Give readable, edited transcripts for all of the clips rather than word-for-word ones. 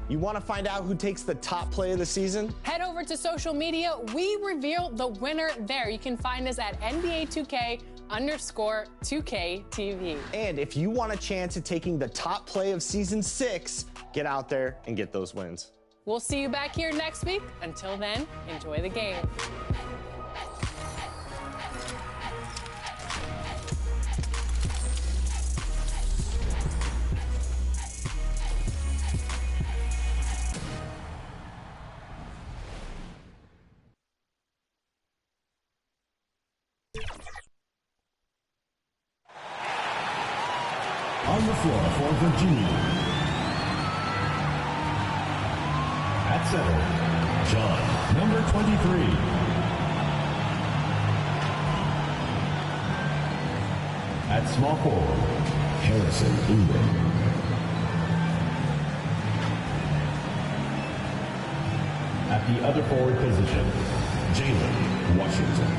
You want to find out who takes the top play of the season? Head over to social media. We reveal the winner there. You can find us at NBA2K_2KTV. And if you want a chance at taking the top play of season 6, get out there and get those wins. We'll see you back here next week. Until then, enjoy the game. On the floor for Virginia. At center, John, number 23. At small forward, Harrison Ingram. At the other forward position, Jalen Washington.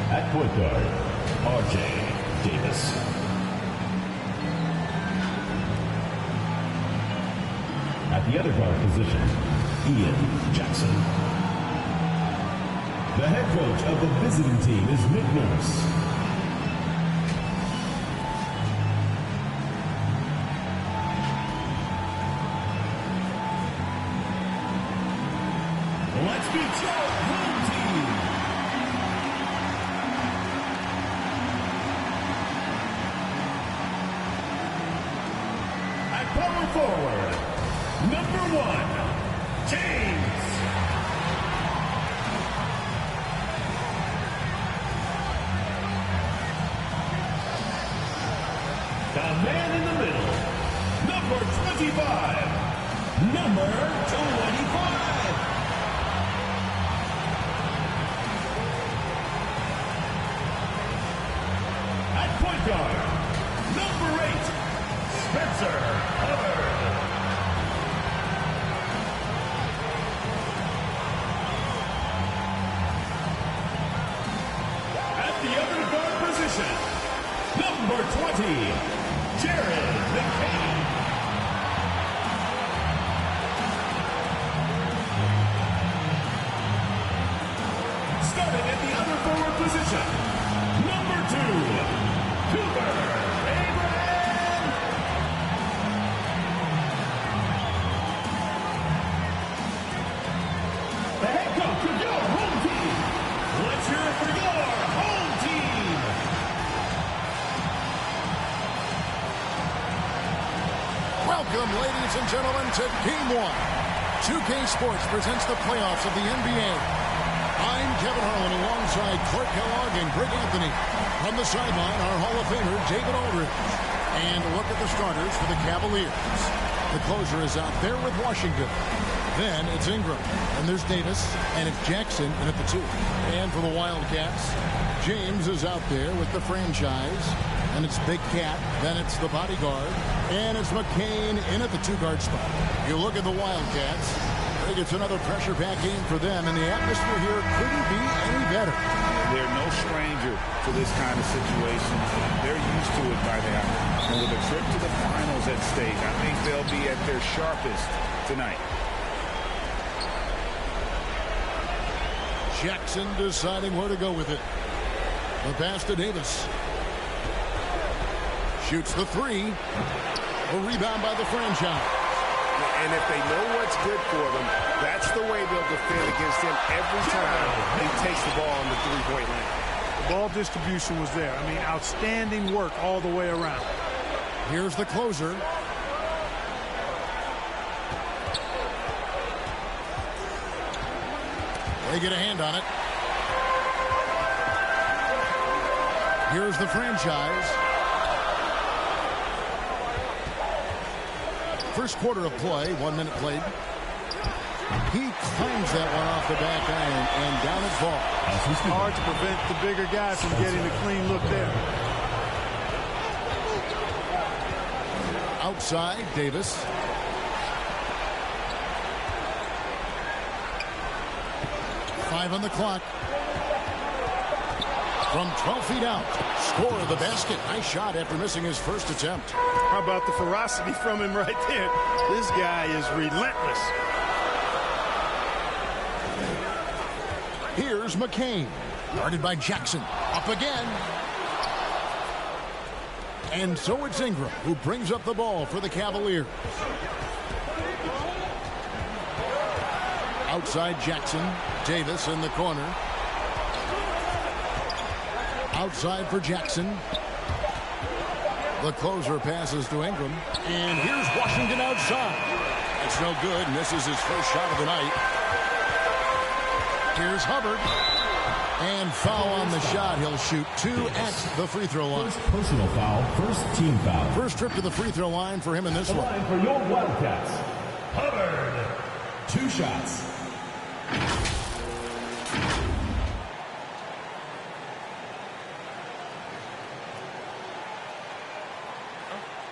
At point guard, R.J. Davis. At the other guard position, Ian Jackson. The head coach of the visiting team is Nick Nurse. Let's meet your home team. Power forward, number 1, James. The man in the middle, number 25, number 25. At point guard, number 8, Spencer Hubbard. At the other guard position, number 20, Jared McCain. Starting at the other forward position, number 2, Cooper Abraham. The head coach of your home team. Let's hear it for your home team. Welcome, ladies and gentlemen, to Game 1. 2K Sports presents the playoffs of the NBA. I'm Kevin Harlan alongside Clark Kellogg and Greg Anthony. From the sideline, our Hall of Famer, David Aldridge. And look at the starters for the Cavaliers. The closer is out there with Washington. Then it's Ingram, and there's Davis, and it's Jackson in at the 2. And for the Wildcats, James is out there with the franchise, and it's Big Cat, then it's the bodyguard, and it's McCain in at the 2-guard spot. You look at the Wildcats, I think it's another pressure-packed game for them, and the atmosphere here couldn't be any better. They're no stranger to this kind of situation. They're used to it by now. And with a trip to the finals at stake, I think they'll be at their sharpest tonight. Jackson deciding where to go with it. The pass to Davis. Shoots the 3. A rebound by the franchise. And if they know what's good for them, that's the way they'll defend against him every time he takes the ball on the three-point line. The ball distribution was there. I mean, outstanding work all the way around. Here's the closer. They get a hand on it. Here's the franchise. First quarter of play, 1 minute played. He climbs that one off the back iron and down it falls. It's hard to prevent the bigger guys from getting a clean look there. Outside, Davis. Five on the clock. From 12 feet out, score the basket. Nice shot after missing his first attempt. How about the ferocity from him right there? This guy is relentless. Here's McCain, guarded by Jackson. Up again. And so it's Ingram who brings up the ball for the Cavaliers. Outside Jackson. Davis in the corner. Outside for Jackson. The closer passes to Ingram. And here's Washington outside. That's no good, and this is his first shot of the night. Here's Hubbard. And foul on the shot. He'll shoot 2 at the free throw line. First personal foul, first team foul. First trip to the free throw line for him in this one. Line for your Wildcats. Hubbard. 2 shots.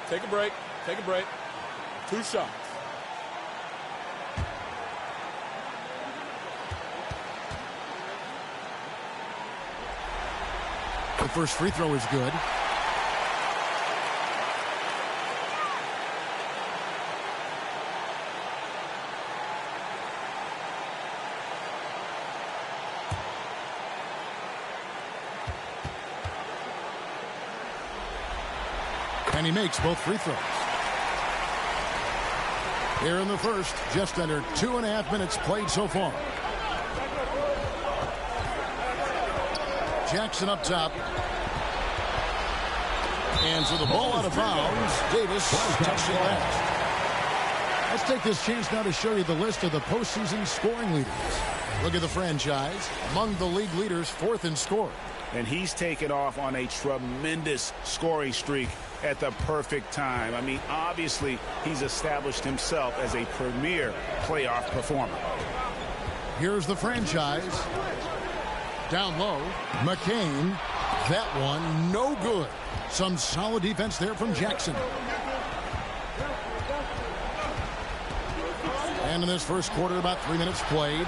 Take a break. Take a break. 2 shots. The first free throw is good. And he makes both free throws. Here in the first, just under 2.5 minutes played so far. Jackson up top. And so the ball out of bounds. Davis touched it last. Let's take this chance now to show you the list of the postseason scoring leaders. Look at the franchise. Among the league leaders, 4th in scoring. And he's taken off on a tremendous scoring streak at the perfect time. I mean, obviously, he's established himself as a premier playoff performer. Here's the franchise. Down low, McCain. That one, no good. Some solid defense there from Jackson. And in this first quarter, about 3 minutes played.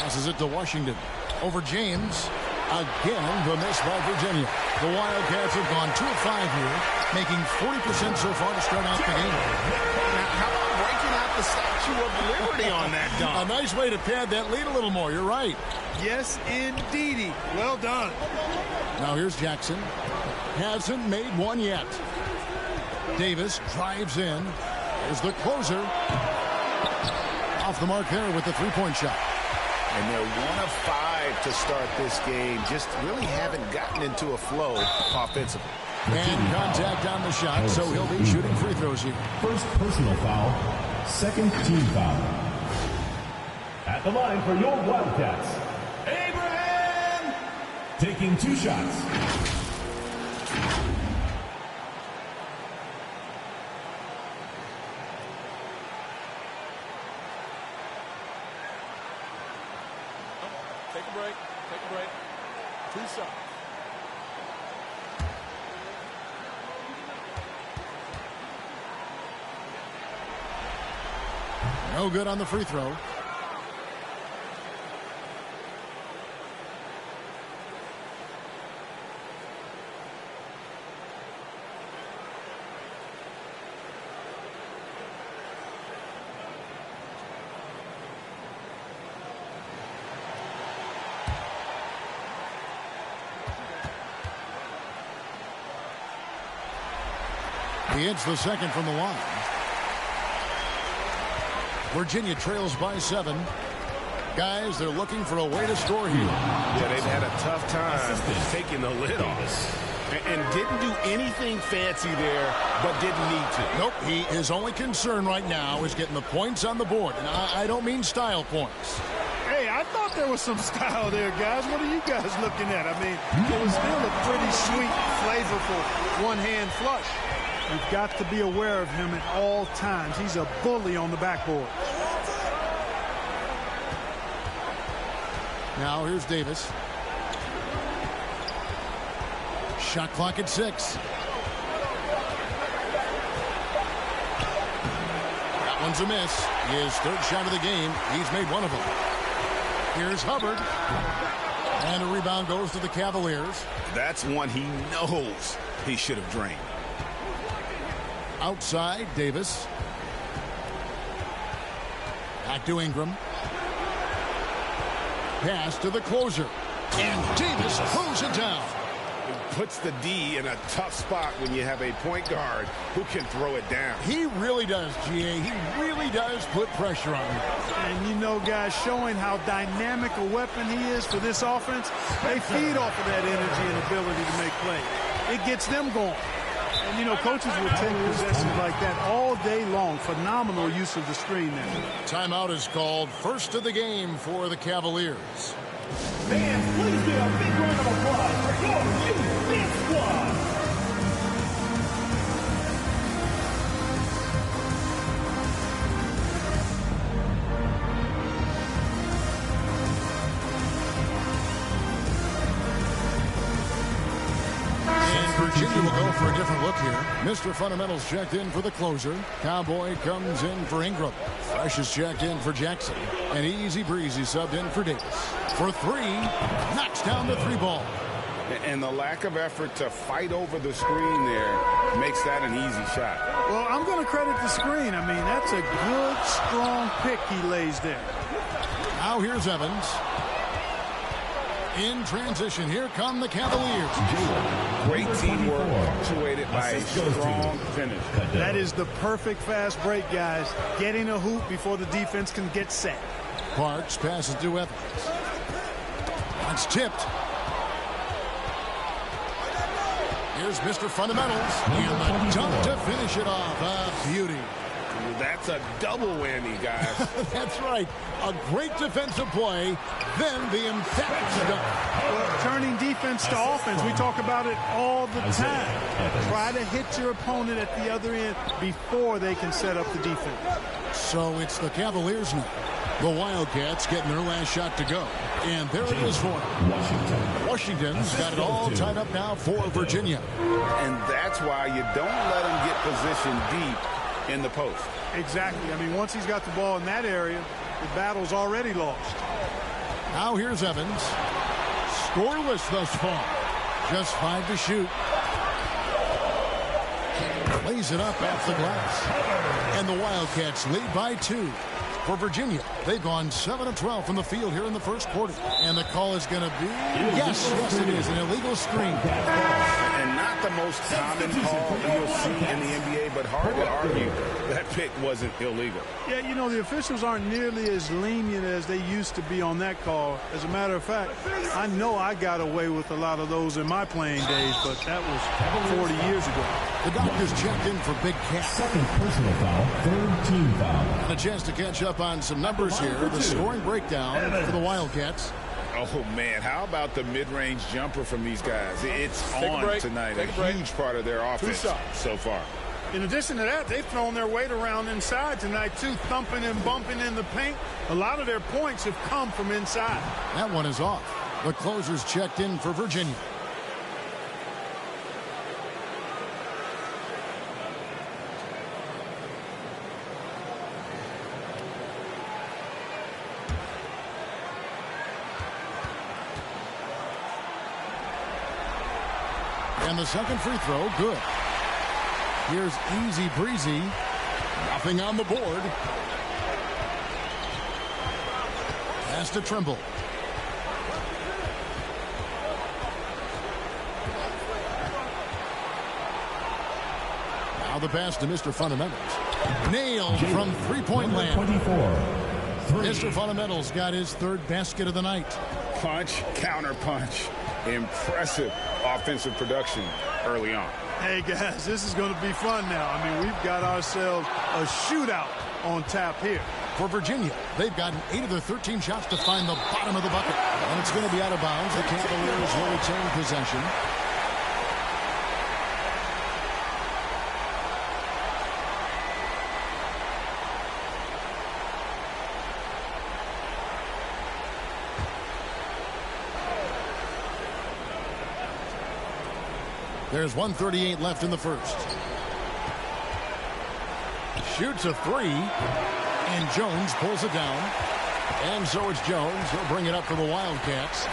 Passes it to Washington. Over James. Again, the miss by Virginia. The Wildcats have gone 2 of 5 here, making 40% so far to start out the game. Now, how about breaking out the Statue of Liberty on that dunk? A nice way to pad that lead a little more. You're right. Yes, indeedy. Well done. Now here's Jackson. Hasn't made one yet. Davis drives in. There's the closer. Off the mark there with the three-point shot. And they're 1 of 5 to start this game. Just really haven't gotten into a flow offensively. And contact on the shot, so he'll be shooting free throws here. First personal foul, second team foul. At the line for your Wildcats, Abraham, taking 2 shots. Take a break. Take a break. 2 shots. No good on the free throw. He hits the second from the line. Virginia trails by 7. Guys, they're looking for a way to score here. Yeah, they've had a tough time taking the lid off. And didn't do anything fancy there, but didn't need to. Nope, his only concern right now is getting the points on the board. And I don't mean style points. Hey, I thought there was some style there, guys. What are you guys looking at? I mean, it was still a pretty sweet, flavorful one-hand flush. You've got to be aware of him at all times. He's a bully on the backboard. Now here's Davis. Shot clock at 6. That one's a miss. His third shot of the game. He's made one of them. Here's Hubbard. And a rebound goes to the Cavaliers. That's one he knows he should have drained. Outside, Davis. Back to Ingram. Pass to the closer. And Davis throws it down. It puts the D in a tough spot when you have a point guard who can throw it down. He really does, GA. He really does put pressure on him. And you know, guys, showing how dynamic a weapon he is for this offense, they feed off of that energy and ability to make plays. It gets them going. And, you know, coaches will take possessions like that all day long. Phenomenal use of the screen there. Timeout is called. First of the game for the Cavaliers. Fans, please give a big round of applause for your defense squad. Virginia will go for a different look here. Mr. Fundamentals checked in for the closer. Cowboy comes in for Ingram. Fresh is checked in for Jackson. And Easy Breezy subbed in for Davis. For three, knocks down the three ball. And the lack of effort to fight over the screen there makes that an easy shot. Well, I'm going to credit the screen. I mean, that's a good, strong pick he lays there. Now here's Evans. In transition, here come the Cavaliers. Great teamwork punctuated by a strong finish. That is the perfect fast break, guys. Getting a hoop before the defense can get set. Parks passes to Evans. That's tipped. Here's Mr. Fundamentals. And the dunk to finish it off. A beauty. That's a double whammy, guys. That's right. A great defensive play, then the emphatic dunk. Well, turning defense to offense, we talk about it all the time. Try to hit your opponent at the other end before they can set up the defense. So it's the Cavaliers now. The Wildcats getting their last shot to go. And there it is for them. Washington's got it all tied up now for Virginia. And that's why you don't let them get positioned deep in the post. Exactly. I mean, once he's got the ball in that area, the battle's already lost. Now here's Evans. Scoreless thus far. Just 5 to shoot. Lays it up off the glass. And the Wildcats lead by 2. For Virginia, they've gone 7 of 12 from the field here in the first quarter. And the call is going to be, yes, it is, an illegal screen. And not the most common call you'll see in the NBA, but hard to argue that pick wasn't illegal. Yeah, you know, the officials aren't nearly as lenient as they used to be on that call. As a matter of fact, I know I got away with a lot of those in my playing days, but that was 40 years ago. The doctors checked in for Big Cat. Second personal foul, third team foul. And a chance to catch up on some numbers here. The scoring breakdown for the Wildcats. Oh, man, how about the mid-range jumper from these guys? It's on tonight, a huge part of their offense so far. In addition to that, they've thrown their weight around inside tonight, too, thumping and bumping in the paint. A lot of their points have come from inside. That one is off. The closers checked in for Virginia. And the second free throw, good. Here's Easy Breezy. Nothing on the board. Pass to Trimble. Now the pass to Mr. Fundamentals. Nailed from three-point land. 24. Mr. Fundamentals got his third basket of the night. Punch, counter punch. Impressive offensive production early on. Hey, guys, this is going to be fun now. I mean, we've got ourselves a shootout on tap here. For Virginia, they've gotten 8 of their 13 shots to find the bottom of the bucket. And it's going to be out of bounds. The Cavaliers will retain possession. There's 1:38 left in the first. Shoots a three, and Jones pulls it down. And so it's Jones. He'll bring it up for the Wildcats.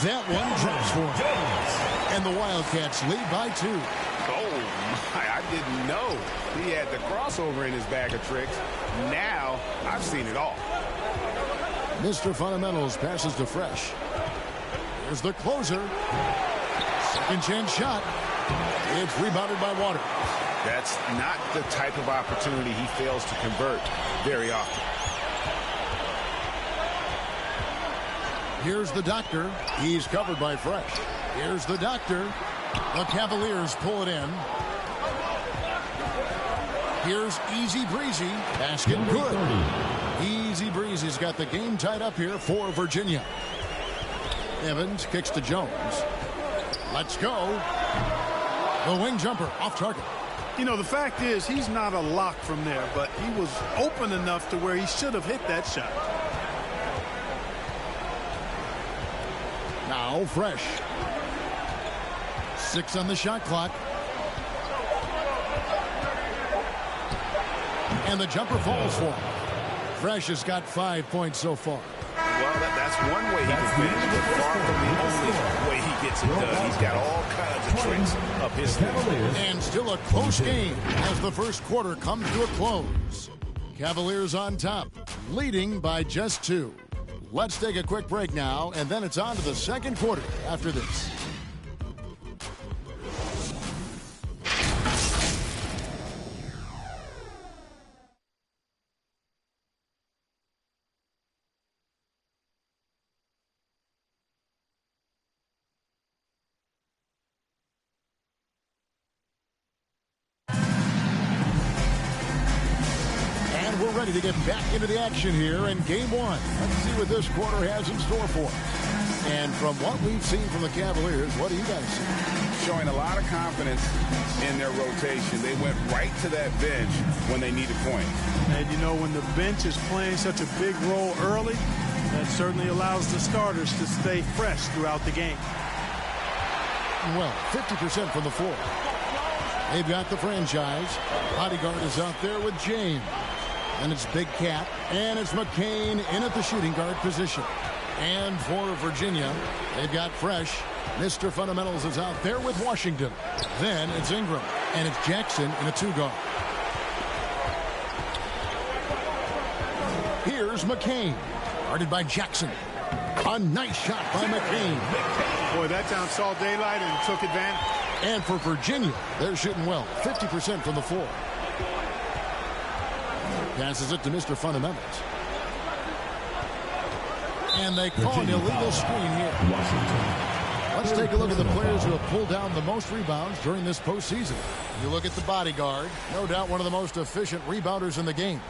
That one drops for him. And the Wildcats lead by 2. Oh, my, I didn't know he had the crossover in his bag of tricks. Now, I've seen it all. Mr. Fundamentals passes to Fresh. Here's the closer. Second chance shot. It's rebounded by Water. That's not the type of opportunity he fails to convert very often. Here's the Doctor. He's covered by Fresh. Here's the Doctor. The Cavaliers pull it in. Here's Easy Breezy. Basket good. Easy Breezy's got the game tied up here for Virginia. Evans kicks to Jones. Let's go. The wing jumper off target. You know, the fact is he's not a lock from there, but he was open enough to where he should have hit that shot. Now Fresh. 6 on the shot clock. And the jumper falls for him. Fresh has got 5 points so far. Well, that's one way he can finish, but far from the only way he gets it done. He's got all kinds of tricks up his sleeve. And still a close game as the first quarter comes to a close. Cavaliers on top, leading by just 2. Let's take a quick break now, and then it's on to the second quarter after this. Ready to get back into the action here in game 1. Let's see what this quarter has in store for us. And from what we've seen from the Cavaliers, what do you guys see? Showing a lot of confidence in their rotation. They went right to that bench when they needed points. And you know, when the bench is playing such a big role early, that certainly allows the starters to stay fresh throughout the game. Well, 50% from the floor. They've got the franchise. Bodyguard is out there with James. And it's Big Cat, and it's McCain in at the shooting guard position. And for Virginia, they've got Fresh. Mr. Fundamentals is out there with Washington. Then it's Ingram, and it's Jackson in a 2-guard. Here's McCain, guarded by Jackson. A nice shot by McCain. Boy, that time saw daylight and took advantage. And for Virginia, they're shooting well, 50% from the floor. Passes it to Mr. Fundamentals. And they call an illegal screen here. Let's take a look at the players who have pulled down the most rebounds during this postseason. You look at the bodyguard, no doubt one of the most efficient rebounders in the game.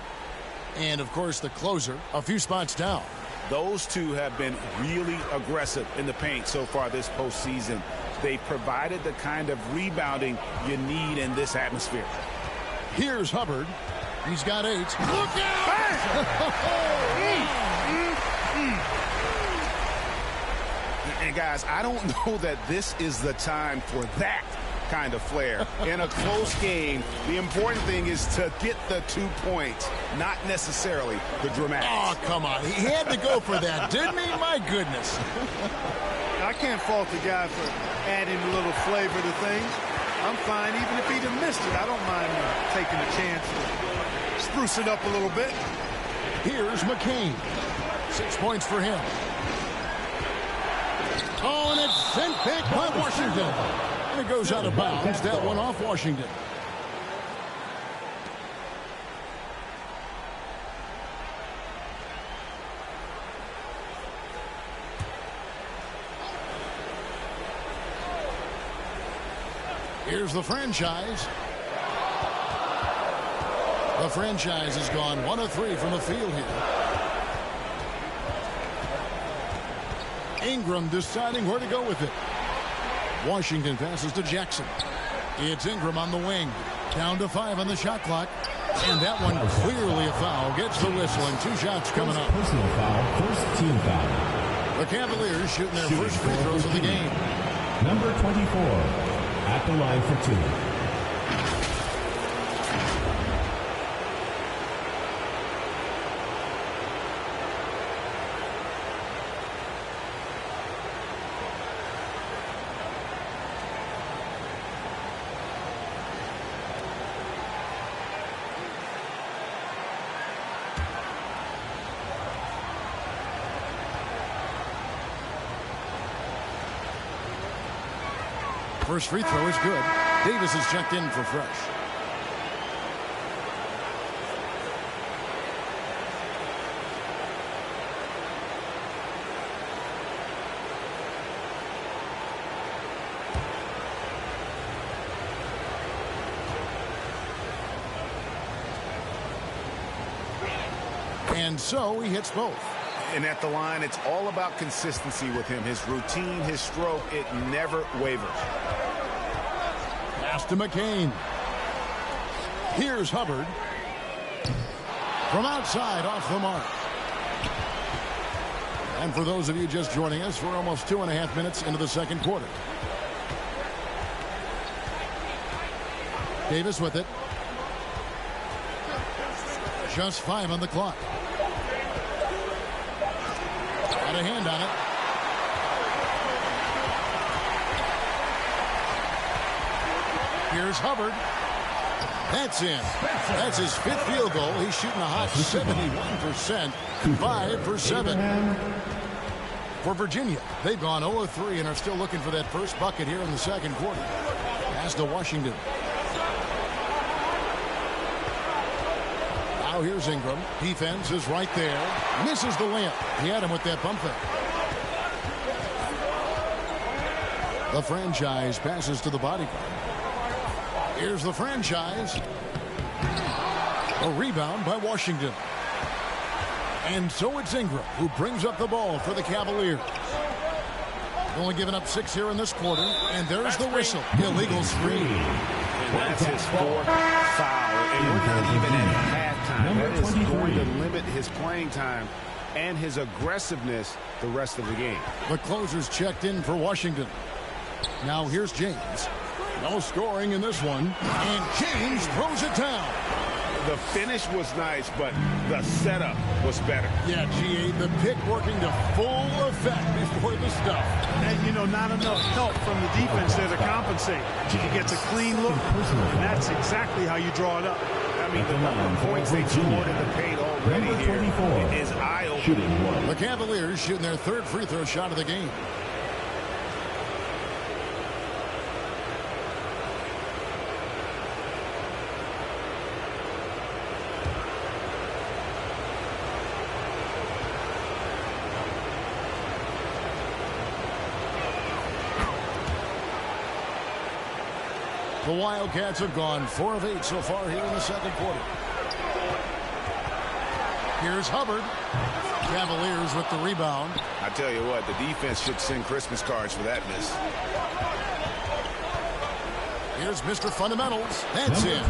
And, of course, the closer, a few spots down. Those two have been really aggressive in the paint so far this postseason. They provided the kind of rebounding you need in this atmosphere. Here's Hubbard. He's got 8. Look out! And guys, I don't know that this is the time for that kind of flair. In a close game, the important thing is to get the 2 points, not necessarily the dramatics. Oh, come on. He had to go for that, didn't he? My goodness. I can't fault the guy for adding a little flavor to things. I'm fine even if he'd have missed it. I don't mind taking a chance to spruce it up a little bit. Here's McCain. 6 points for him. Oh, and it's sent back by Washington. And it goes out of bounds. That one off Washington. Here's the franchise. The franchise has gone 1 of 3 from the field here. Ingram deciding where to go with it. Washington passes to Jackson. It's Ingram on the wing. Down to 5 on the shot clock. And that one clearly a foul. Gets the whistle and 2 shots coming up. Personal foul, first team foul. The Cavaliers shooting their first free throws of the game. Number 24 at the line for 2. First free throw is good. Davis is checked in for fresh. And so he hits both. And at the line, it's all about consistency with him. His routine, his stroke, it never wavers. Pass to McCain. Here's Hubbard. From outside, off the mark. And for those of you just joining us, we're almost 2.5 minutes into the second quarter. Davis with it. Just 5 on the clock. Got a hand on it. Here's Hubbard. That's in. That's his 5th field goal. He's shooting a hot 71%. 5 for 7. For Virginia, they've gone 0 of 3 and are still looking for that first bucket here in the second quarter. Pass to Washington. Now here's Ingram. Defense is right there. Misses the layup. He had him with that bump fake. The franchise passes to the bodyguard. Here's the franchise. A rebound by Washington. And so it's Ingram who brings up the ball for the Cavaliers. Only giving up 6 here in this quarter. And there's the whistle. Illegal screen. And that's his 4th foul. And we're not even at halftime. That is going to limit his playing time and his aggressiveness the rest of the game. The closer's checked in for Washington. Now here's James. No scoring in this one. And James throws it down. The finish was nice, but the setup was better. Yeah, G.A., the pick working to full effect before the stuff. And, you know, not enough help from the defense there to compensate. He gets a clean look, and that's exactly how you draw it up. I mean, the number of points they scored in the paint already here is eye-opening. The Cavaliers shooting their 3rd free throw shot of the game. The Wildcats have gone 4 of 8 so far here in the second quarter. Here's Hubbard. Cavaliers with the rebound. I tell you what, the defense should send Christmas cards for that miss. Here's Mr. Fundamentals. That's in.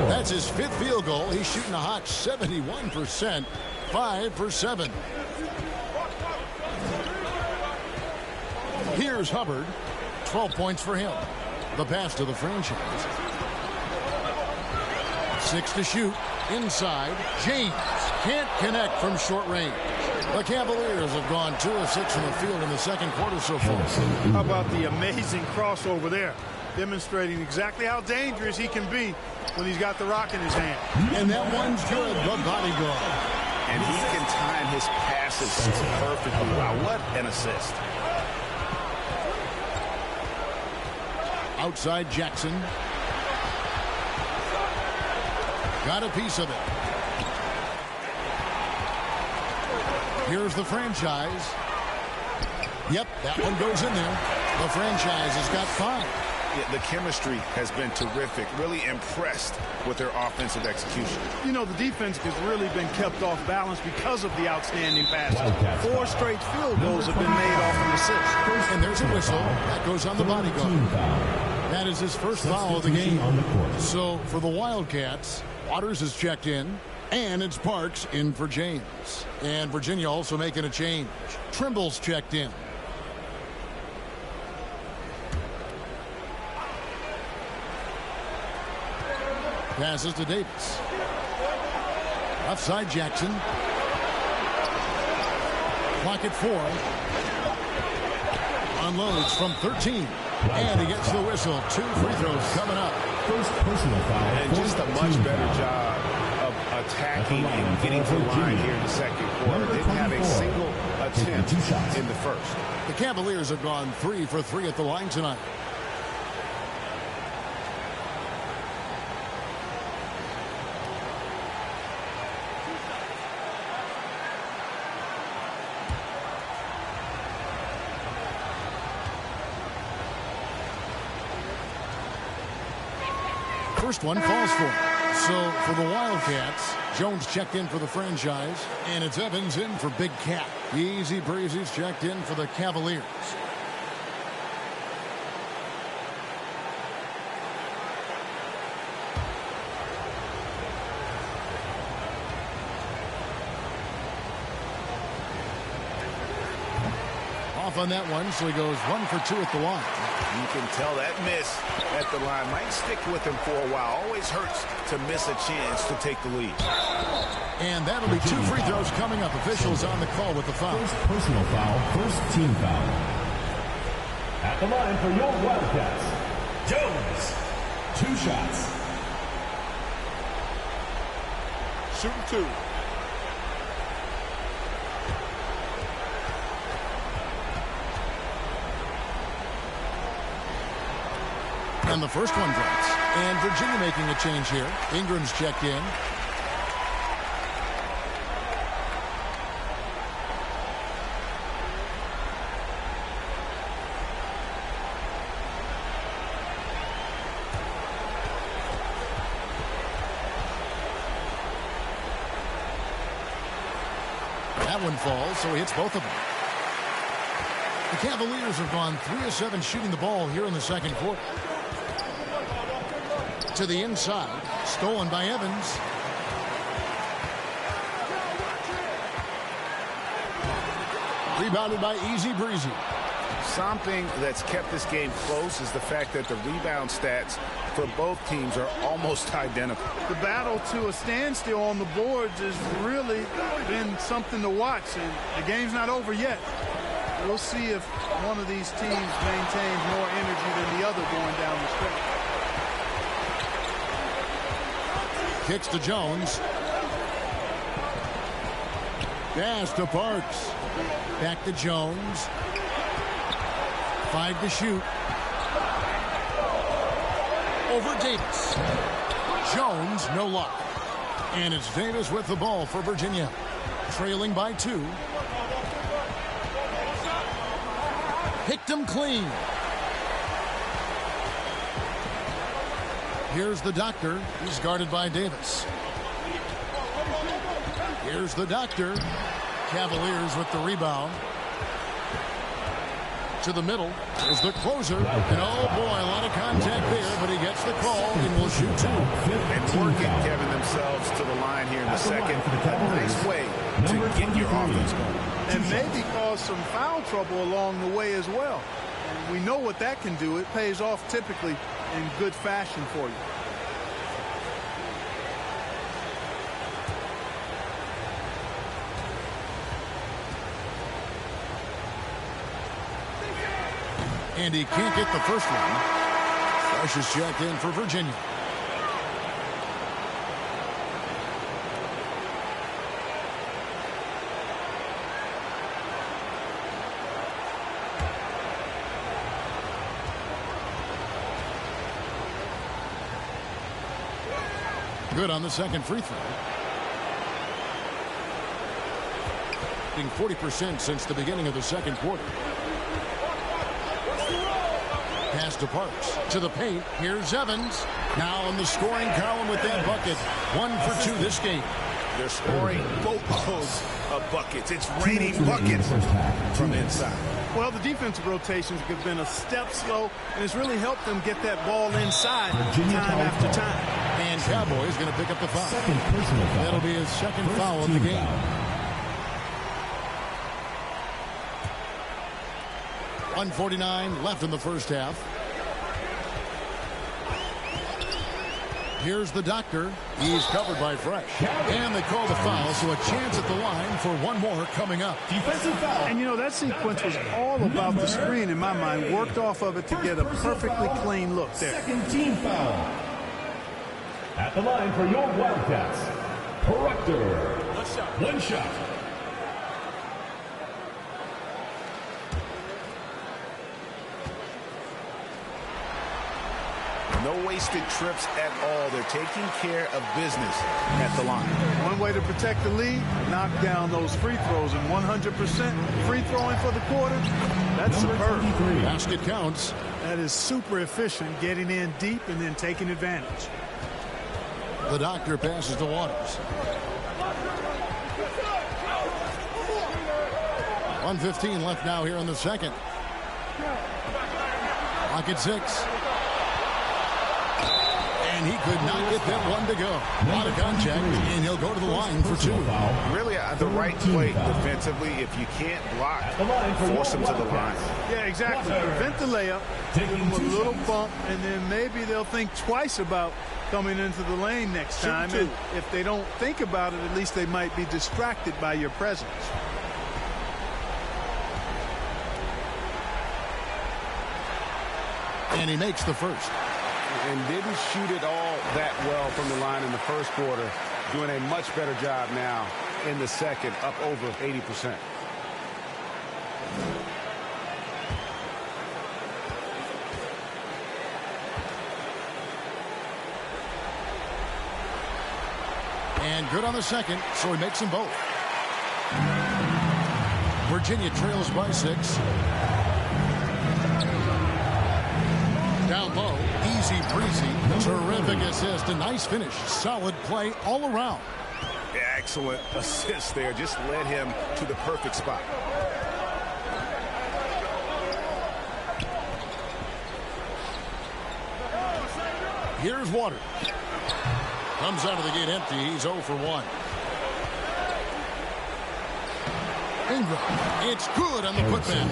That's his 5th field goal. He's shooting a hot 71%. 5 for 7. Here's Hubbard. 12 points for him. The pass to the franchise. 6 to shoot. Inside. James can't connect from short range. The Cavaliers have gone 2 of 6 from the field in the second quarter so far. How about the amazing crossover there? Demonstrating exactly how dangerous he can be when he's got the rock in his hand. And that one's good. The bodyguard. And he can time his passes perfectly. Wow, what an assist. Outside Jackson. Got a piece of it. Here's the franchise. Yep, that one goes in there. The franchise has got 5. Yeah, the chemistry has been terrific. Really impressed with their offensive execution. You know, the defense has really been kept off balance because of the outstanding passes. 4 straight field goals have been made off an assist. And there's a whistle. That goes on the bodyguard. That is his first foul of the game. So for the Wildcats, Waters is checked in, and it's Parks in for James. And Virginia also making a change. Trimble's checked in. Passes to Davis. Offside Jackson. Clock at 4. Unloads from 13. And he gets the whistle. 2 free throws coming up. First personal foul. And just a much better job of attacking and getting to the line here in the second quarter. Didn't have a single attempt in the first. The Cavaliers have gone 3 for 3 at the line tonight. first one falls for him. So for the Wildcats, Jones checked in for the franchise, and it's Evans in for Big Cat. Easy Breezy's checked in for the Cavaliers. Off on that one, so he goes 1 for 2 at the line. You can tell that miss at the line might stick with him for a while. Always hurts to miss a chance to take the lead. And that'll be 2 free throws coming up. Officials on the call with the foul. First personal foul, first team foul. At the line for your Wildcats, Jones. 2 shots. Shooting 2. And the first one drops. And Virginia making a change here. Ingram's checked in. That one falls, so he hits both of them. The Cavaliers have gone 3 of 7 shooting the ball here in the second quarter. To the inside, stolen by Evans. Rebounded by Easy Breezy. Something that's kept this game close is the fact that the rebound stats for both teams are almost identical. The battle to a standstill on the boards has really been something to watch, and the game's not over yet. We'll see if one of these teams maintains more energy than the other going down the stretch. Kicks to Jones. Pass to Parks. Back to Jones. 5 to shoot. Over Davis. Jones, no luck. And it's Davis with the ball for Virginia. Trailing by 2. Picked him clean. Here's the Doctor. He's guarded by Davis. Here's the Doctor. Cavaliers with the rebound. To the middle. There's the closer. And oh boy, a lot of contact there, but he gets the call and will shoot 2. And working, Kevin, themselves to the line here in the second. A nice way to get your offense going. And maybe cause some foul trouble along the way as well. And we know what that can do. It pays off typically in good fashion for you. And he can't get the first one. Fresh is checked in for Virginia. Good on the second free throw. Being 40% since the beginning of the second quarter. Pass to Parks. To the paint. Here's Evans. Now in the scoring column with that bucket. 1 for 2 this game. They're scoring boatloads of buckets. It's raining buckets from inside. Well, the defensive rotations have been a step slow, and it's really helped them get that ball inside time after time. And Cowboys going to pick up the foul. That'll be his second foul of the game. .149 left in the first half. Here's the Doctor. He's covered by Fresh. And they call the foul, so a chance at the line for one more coming up. Defensive foul. And, you know, that sequence was all about the screen in my mind. Worked off of it to get a perfectly clean look there. Second team foul. At the line for your Wildcats, Proctor. One shot. No wasted trips at all. They're taking care of business at the line. One way to protect the lead, knock down those free throws, and 100% free throwing for the quarter. That's superb. Basket counts. That is super efficient, getting in deep and then taking advantage. The doctor passes to Waters. 1:15 left now here in the second. Clock at 6. And he could not get that one to go. A lot of contact, and he'll go to the line for 2. Really the right play defensively. If you can't block, force him to the line. Yeah, exactly. Prevent the layup, give them a little bump, and then maybe they'll think twice about coming into the lane next time. And if they don't think about it, at least they might be distracted by your presence. And he makes the first. And didn't shoot it all that well from the line in the first quarter. Doing a much better job now in the second, up over 80%. And good on the second, so he makes them both. Virginia trails by 6. Down low, easy breezy, terrific assist, a nice finish, solid play all around. Excellent assist there, just led him to the perfect spot. Here's Waters. Comes out of the gate empty, he's 0 for 1. Ingram, it's good on the putback.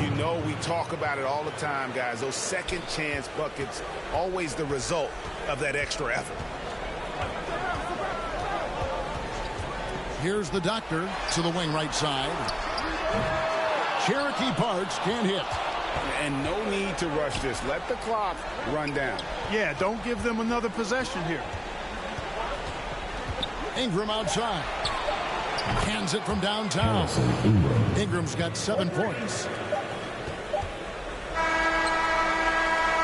You know, we talk about it all the time, guys. Those second chance buckets, always the result of that extra effort. Here's the doctor to the wing right side. Cherokee Parks can't hit. And no need to rush this. Let the clock run down. Yeah, don't give them another possession here. Ingram outside. Hands it from downtown. Ingram's got 7 points.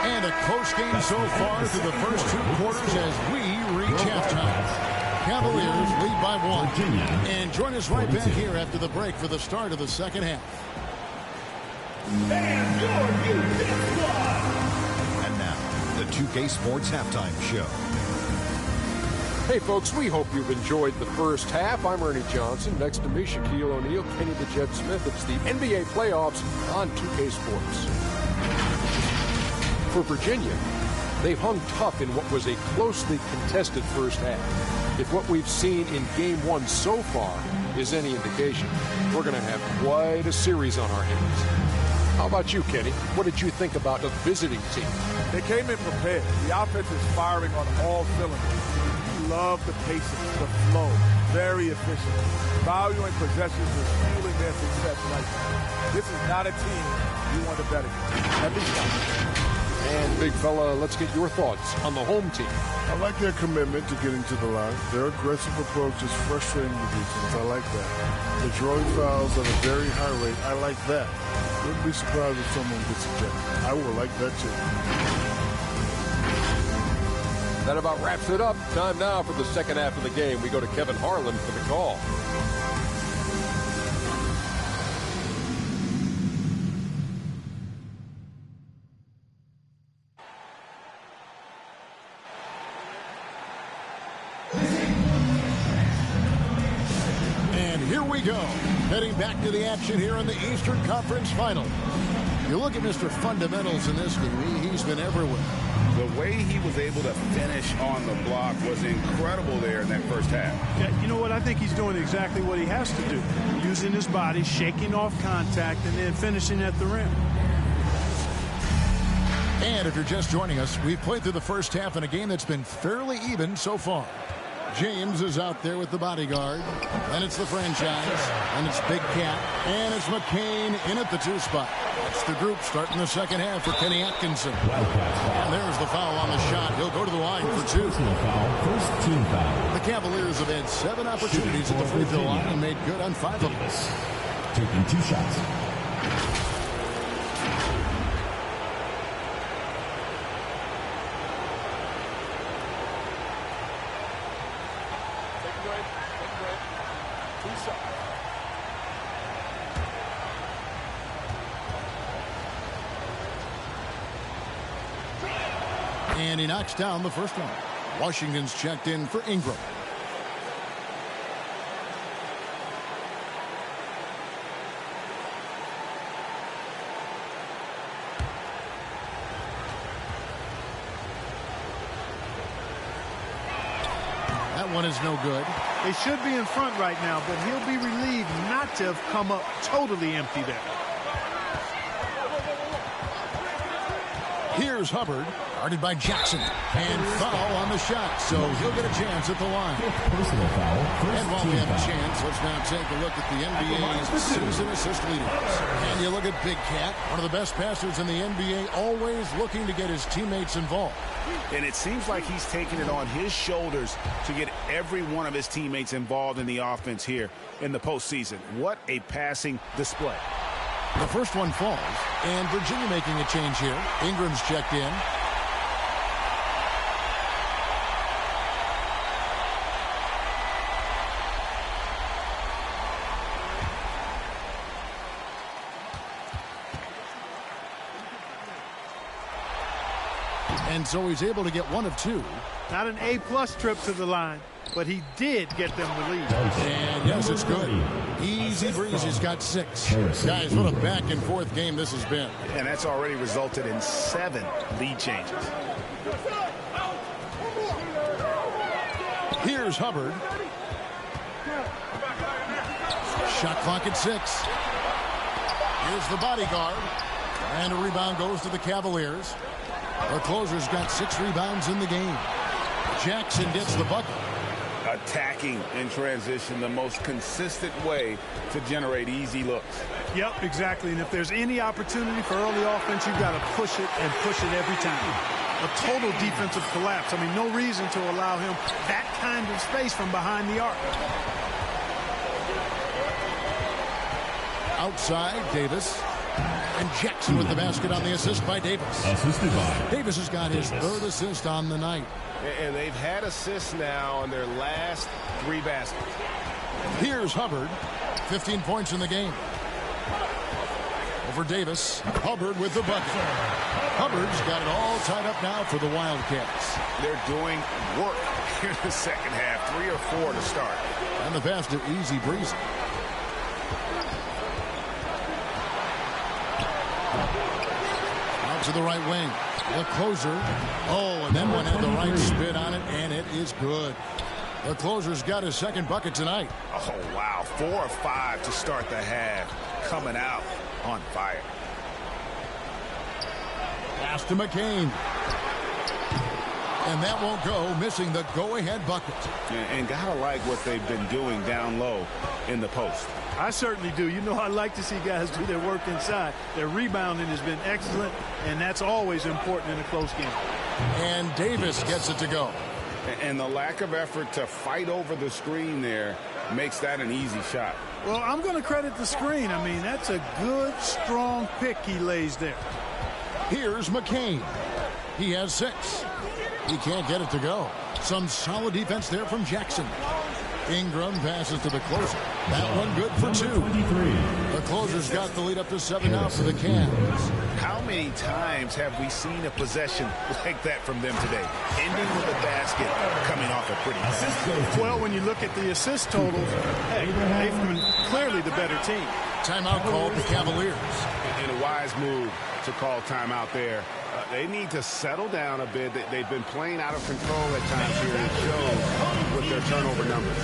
And a close game so far through the first 2 quarters as we reach halftime. Cavaliers lead by 1. And join us right back here after the break for the start of the second half. And now, the 2K Sports Halftime Show. Hey, folks, we hope you've enjoyed the first half. I'm Ernie Johnson. Next to me, Shaquille O'Neal, Kenny the Jet Smith. It's the NBA playoffs on 2K Sports. For Virginia, they've hung tough in what was a closely contested first half. If what we've seen in Game 1 so far is any indication, we're going to have quite a series on our hands. How about you, Kenny? What did you think about the visiting team? They came in prepared. The offense is firing on all cylinders. Love the pacing, the flow, very efficient. Valuing possessions is fueling their success right now. This is not a team you want to bet against. At least not. And big fella, let's get your thoughts on the home team. I like their commitment to getting to the line. Their aggressive approach is frustrating the defense. I like that. They're drawing fouls at a very high rate. I like that. Wouldn't be surprised if someone gets ejected. I would like that too. That about wraps it up. Time now for the second half of the game. We go to Kevin Harlan for the call. And here we go. Heading back to the action here in the Eastern Conference Final. You look at Mr. Fundamentals in this game. He's been everywhere. The way he was able to finish on the block was incredible there in that first half. Yeah, you know what? I think he's doing exactly what he has to do. Using his body, shaking off contact, and then finishing at the rim. And if you're just joining us, we've played through the first half in a game that's been fairly even so far. James is out there with the bodyguard. And it's the franchise. And it's Big Cat. And it's McCain in at the 2 spot. It's the group starting the second half for Kenny Atkinson. And there's the foul on the shot. He'll go to the line for 2. First team foul. The Cavaliers have had 7 opportunities at the free throw line and made good on 5 of them. Taking 2 shots. And he knocks down the first one. Washington's checked in for Ingram. That one is no good. They should be in front right now, but he'll be relieved not to have come up totally empty there. Here's Hubbard, guarded by Jackson, and foul on the shot, so he'll get a chance at the line. Personal foul. And while we have a chance, let's now take a look at the NBA's season assist leaders. And you look at Big Cat, one of the best passers in the NBA, always looking to get his teammates involved. And it seems like he's taking it on his shoulders to get every one of his teammates involved in the offense here in the postseason. What a passing display. The first one falls, and Virginia making a change here. Ingram's checked in. And so he's able to get one of two. Not an A-plus trip to the line, but he did get them relieved. And yes, it's good. Easy breeze. He's got 6. Guys, what a back-and-forth game this has been. And that's already resulted in 7 lead changes. Here's Hubbard. Shot clock at 6. Here's the bodyguard. And a rebound goes to the Cavaliers. The closer's got 6 rebounds in the game. Jackson gets the bucket. Attacking in transition, the most consistent way to generate easy looks. Yep, exactly. And if there's any opportunity for early offense, you've got to push it and push it every time. A total defensive collapse. I mean, no reason to allow him that kind of space from behind the arc. Outside, Davis. And Jackson with the basket on the assist by Davis. Assisted by Davis has got his 3rd assist on the night. And they've had assists now on their last 3 baskets. Here's Hubbard. 15 points in the game. Over Davis. Hubbard with the bucket. Hubbard's got it all tied up now for the Wildcats. They're doing work here in the second half. 3 or 4 to start. And the pass to Easy Breezy. To the right wing. The closer. Oh, and then one had the right spin on it, and it is good. The closer's got his 2nd bucket tonight. Oh, wow. 4 or 5 to start the half. Coming out on fire. Pass to McCain. And that won't go, missing the go-ahead bucket. And gotta like what they've been doing down low in the post. I certainly do. You know, I like to see guys do their work inside. Their rebounding has been excellent, and that's always important in a close game. And Davis gets it to go. And the lack of effort to fight over the screen there makes that an easy shot. Well, I'm going to credit the screen. I mean, that's a good, strong pick he lays there. Here's McCain. He has 6. He can't get it to go. Some solid defense there from Jackson. Ingram passes to the closer. That one good for 2. The closer's got the lead up to 7 now for the Cavs. How many times have we seen a possession like that from them today? Ending with a basket, coming off a pretty pass. Well, when you look at the assist totals, hey, they've been clearly the better team. Timeout called the Cavaliers. And a wise move to call timeout there. They need to settle down a bit. They've been playing out of control at times here. It shows with their turnover numbers.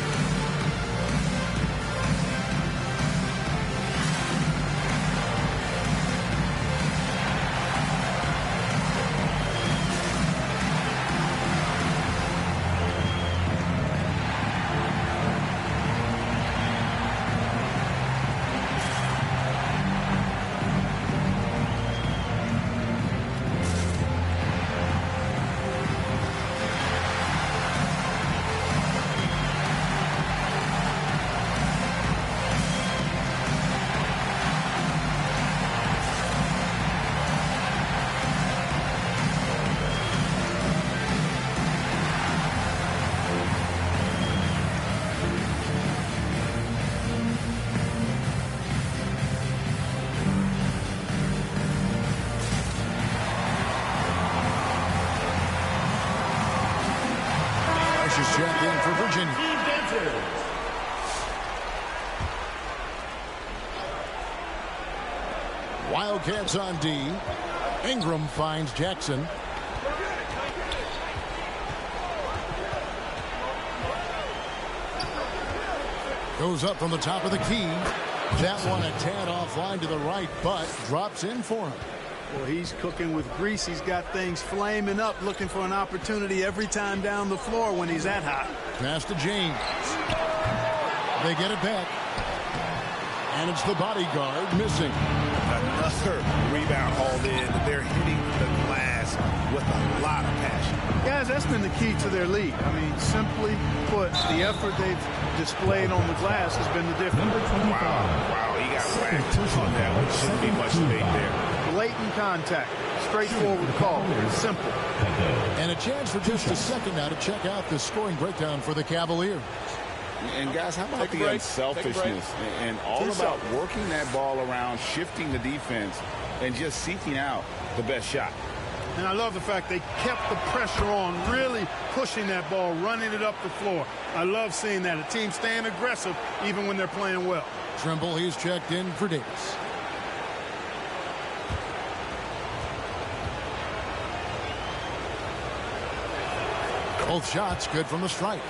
Wildcats on D. Ingram finds Jackson. Goes up from the top of the key. That one a tad offline to the right, but drops in for him. Well, he's cooking with grease. He's got things flaming up, looking for an opportunity every time down the floor when he's that hot. Pass to James. They get it back. And it's the bodyguard missing. Another rebound hauled in. They're hitting the glass with a lot of passion. Guys, that's been the key to their lead. I mean, simply put, the effort they've displayed on the glass has been the difference. Wow, he got whacked on that one. Shouldn't be much debate there. Blatant contact. Straightforward call. Simple. And a chance for just a second now to check out the scoring breakdown for the Cavaliers. And guys, how about the unselfishness and all about working that ball around, shifting the defense, and just seeking out the best shot. And I love the fact they kept the pressure on, really pushing that ball, running it up the floor. I love seeing that. A team staying aggressive even when they're playing well. Trimble, he's checked in for Davis. Both shots good from the stripe.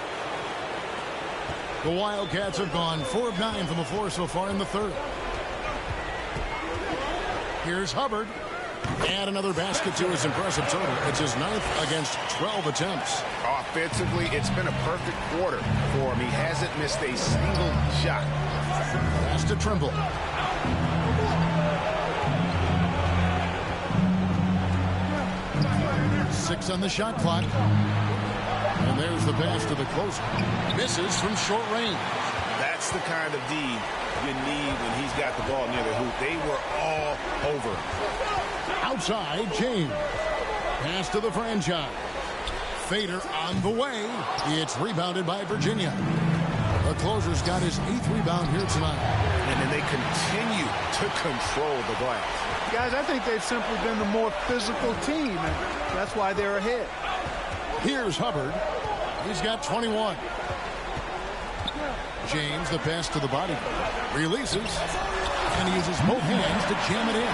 The Wildcats have gone 4 of 9 from the floor so far in the third. Here's Hubbard. And another basket to his impressive total. It's his 9th against 12 attempts. Offensively, it's been a perfect quarter for him. He hasn't missed a single shot. Pass to Trimble. Six on the shot clock. And there's the pass to the closer. Misses from short range. That's the kind of D you need when he's got the ball near the hoop. They were all over. Outside, James. Pass to the franchise. Fader on the way. It's rebounded by Virginia. The closer's got his 8th rebound here tonight. And then they continue to control the glass. Guys, I think they've simply been the more physical team, and that's why they're ahead. Here's Hubbard. He's got 21. James, the pass to the body. Releases. And he uses both hands to jam it in.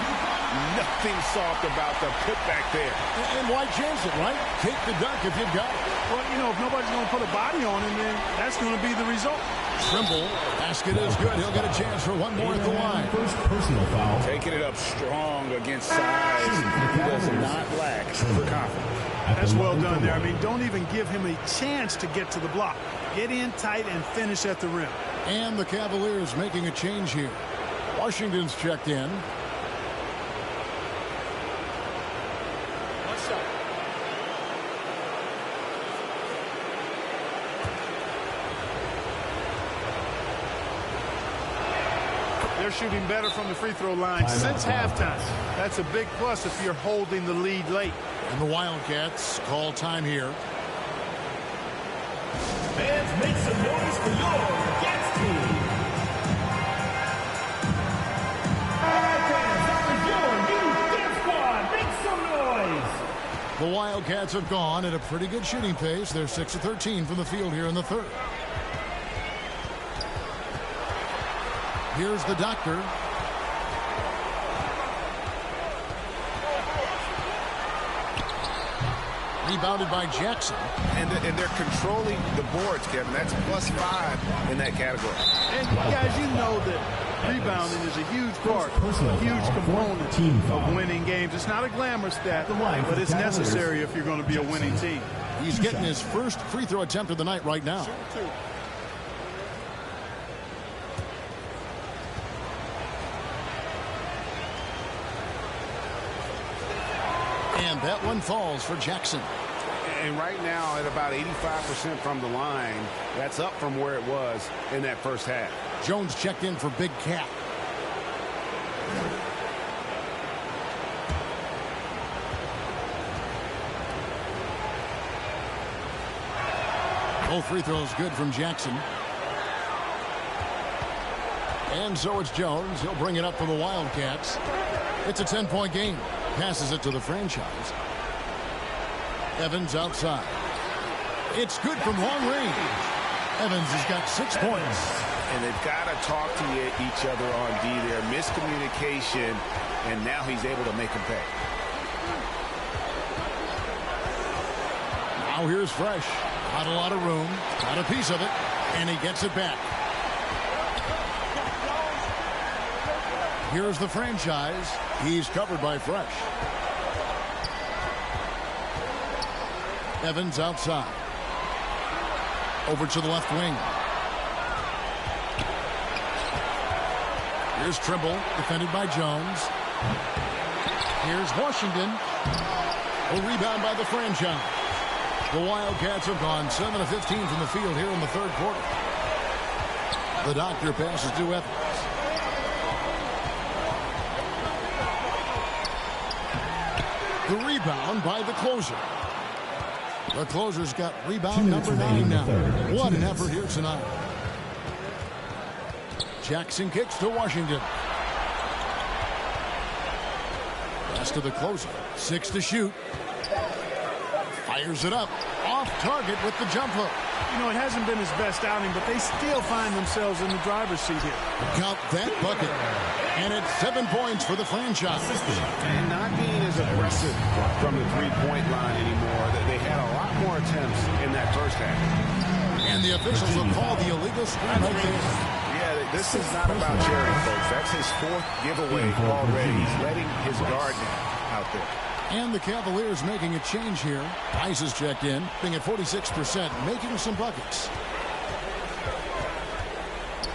Nothing soft about the putback there. And why chance it, right? Take the dunk if you've got it. Well, you know, if nobody's going to put a body on him, then that's going to be the result. Trimble. Basket is good. He'll get a chance for one more at the line. First personal foul. Taking it up strong against size. He does not lack for confidence. That's well done there. I mean, don't even give him a chance to get to the block. Get in tight and finish at the rim. And the Cavaliers making a change here. Washington's checked in. They're shooting better from the free throw line since halftime. That's a big plus if you're holding the lead late. And the Wildcats call time here. Fans, make some noise for your Cats team. Fans, that was your new Cats squad. Make some noise. The Wildcats have gone at a pretty good shooting pace. They're 6 of 13 from the field here in the third. Here's the doctor. Rebounded by Jackson. And they're controlling the boards, Kevin. That's +5 in that category. And guys, you know that rebounding is a huge part, a huge component of winning games. It's not a glamour stat, but it's necessary if you're going to be a winning team. He's getting his first free throw attempt of the night right now. And that one falls for Jackson. And right now at about 85% from the line, that's up from where it was in that first half. Jones checked in for Big Cat. Both free throws good from Jackson. And so it's Jones. He'll bring it up for the Wildcats. It's a 10-point game. Passes it to the franchise. Evans outside. It's good from long range. Evans has got 6 points. And they've got to talk to each other on D there. Miscommunication, and now he's able to make them pay. Now here's Fresh. Not a lot of room. Got a piece of it, and he gets it back. Here's the franchise. He's covered by Fresh. Evans outside. Over to the left wing. Here's Trimble, defended by Jones. Here's Washington. A rebound by the franchise. The Wildcats have gone 7 of 15 from the field here in the third quarter. The doctor passes to Evans. The rebound by the closer. The closer's got rebound number 9 now. What an effort here tonight. Jackson kicks to Washington. Pass to the closer. 6 to shoot. Fires it up. Off target with the jump hook. You know, it hasn't been his best outing, but they still find themselves in the driver's seat here. Count that bucket. And it's 7 points for the franchise. And not being as aggressive from the three-point line anymore. They had a lot more attempts in that first half. And the officials will call the illegal screen right there. This is not about charity, folks. That's his 4th giveaway already. He's letting his guard down out there. And the Cavaliers making a change here. Ice has checked in, being at 46%, making some buckets.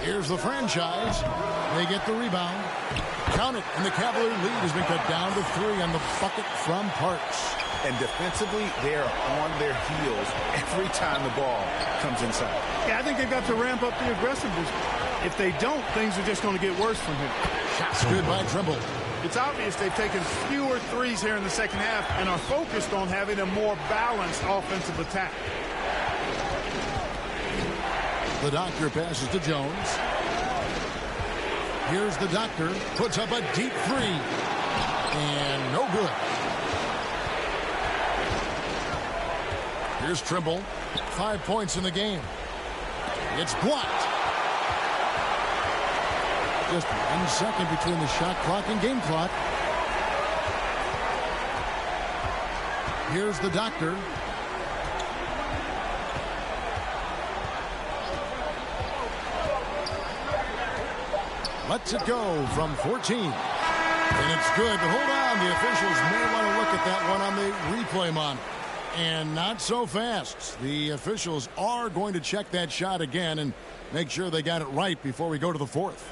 Here's the franchise. They get the rebound. Count it, and the Cavalier lead has been cut down to 3 on the bucket from Parks. And defensively, they are on their heels every time the ball comes inside. Yeah, I think they've got to ramp up the aggressiveness. If they don't, things are just going to get worse from him. Shots good by Trimble. It's obvious they've taken fewer threes here in the second half and are focused on having a more balanced offensive attack. The doctor passes to Jones. Here's the doctor. Puts up a deep 3. And no good. Here's Trimble. 5 points in the game. It's blocked. Just 1 second between the shot clock and game clock. Here's the doctor. Lets it go from 14. And it's good, but hold on. The officials may want to look at that one on the replay monitor. And not so fast. The officials are going to check that shot again and make sure they got it right before we go to the 4th.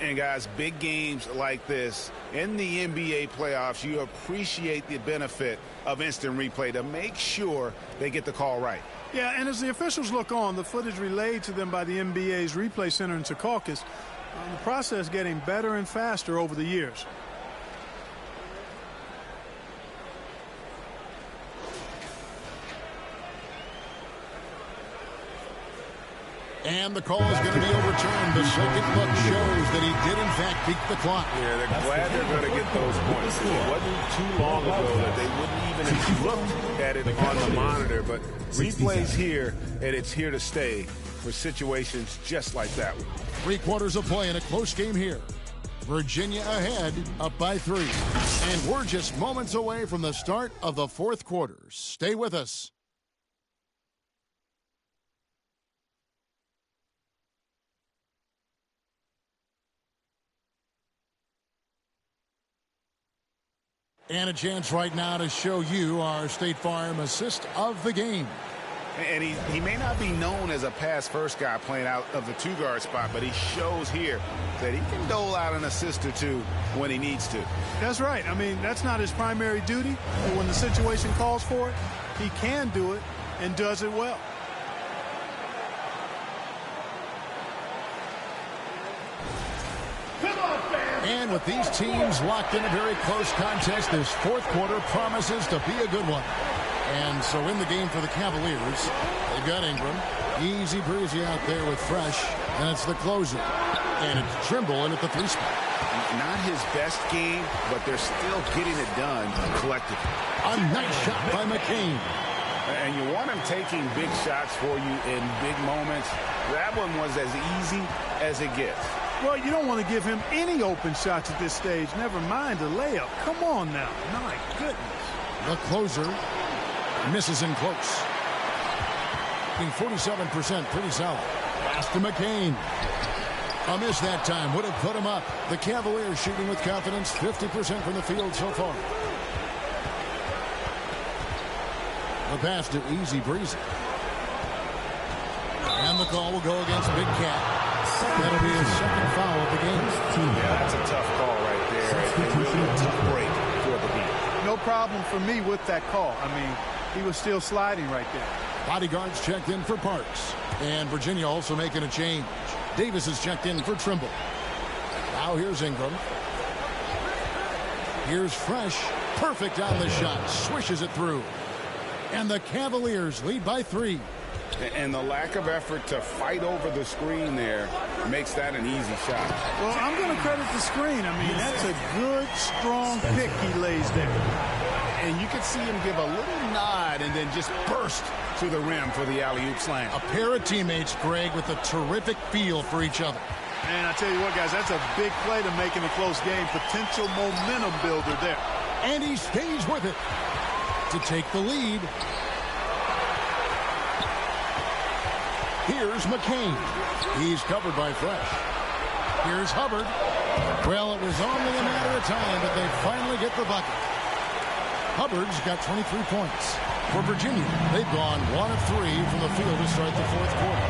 And guys, big games like this in the NBA playoffs, you appreciate the benefit of instant replay to make sure they get the call right. Yeah, and as the officials look on, the footage relayed to them by the NBA's replay center in Secaucus, the process getting better and faster over the years. And the call is going to be overturned. The second look shows that he did, in fact, beat the clock. Yeah, they're glad they're going to get those points. It wasn't too long ago that they wouldn't even have looked at it on the monitor. But replays here, and it's here to stay for situations just like that one. 3 quarters of play in a close game here. Virginia ahead, up by 3. And we're just moments away from the start of the 4th quarter. Stay with us. And a chance right now to show you our State Farm assist of the game. And he may not be known as a pass-first guy playing out of the 2-guard spot, but he shows here that he can dole out an assist or 2 when he needs to. That's right. I mean, that's not his primary duty, but when the situation calls for it, he can do it and does it well. And with these teams locked in a very close contest, this 4th quarter promises to be a good one. And so in the game for the Cavaliers, they've got Ingram. Easy breezy out there with Fresh. And it's the closer. And it's Trimble in at the 3 spot. Not his best game, but they're still getting it done collectively. A nice shot by McCain. And you want him taking big shots for you in big moments. That one was as easy as it gets. Well, you don't want to give him any open shots at this stage. Never mind a layup. Come on now. My goodness. The closer misses in close. Being 47%, pretty solid. Pass to McCain. A miss that time. Would have put him up. The Cavaliers shooting with confidence, 50% from the field so far. The pass to Easy Breezy. And the call will go against Big Cat. That'll be his second foul of the game. Yeah, that's a tough call right there. And really a tough break for the beat. No problem for me with that call. I mean, he was still sliding right there. Bodyguards checked in for Parks. And Virginia also making a change. Davis is checked in for Trimble. Now here's Ingram. Here's Fresh. Perfect on the shot. Swishes it through. And the Cavaliers lead by 3. And the lack of effort to fight over the screen there makes that an easy shot. Well, I'm going to credit the screen. I mean, that's a good, strong pick he lays there. And you could see him give a little nod and then just burst to the rim for the alley-oop slam. A pair of teammates, Greg, with a terrific feel for each other. And I tell you what, guys, that's a big play to make in a close game. Potential momentum builder there. And he stays with it to take the lead. Here's McCain. He's covered by Fresh. Here's Hubbard. Well, it was only a matter of time, but they finally get the bucket. Hubbard's got 23 points. For Virginia, they've gone 1 of 3 from the field to start the fourth quarter.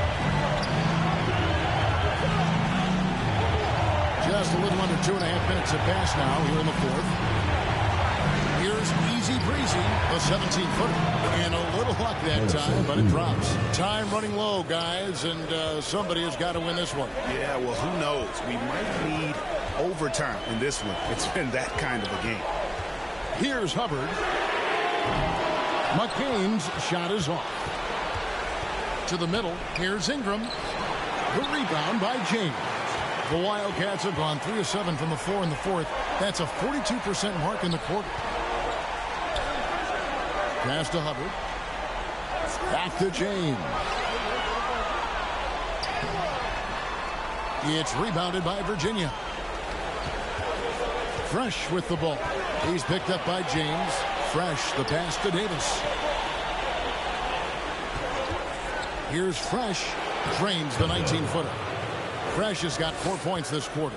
Just a little under 2.5 minutes have passed now here in the fourth. Here's Easy Breezy, the 17-footer. And a little luck that time, but it drops. Time running low, guys, and somebody has got to win this one. Yeah, well, who knows? We might need overtime in this one. It's been that kind of a game. Here's Hubbard. McCain's shot is off. To the middle, here's Ingram. The rebound by James. The Wildcats have gone 3 of 7 from the floor in the fourth. That's a 42% mark in the quarter. Pass to Hubbard. Back to James. It's rebounded by Virginia. Fresh with the ball. He's picked up by James. Fresh, the pass to Davis. Here's Fresh. Drains the 19-footer. Fresh has got 4 points this quarter.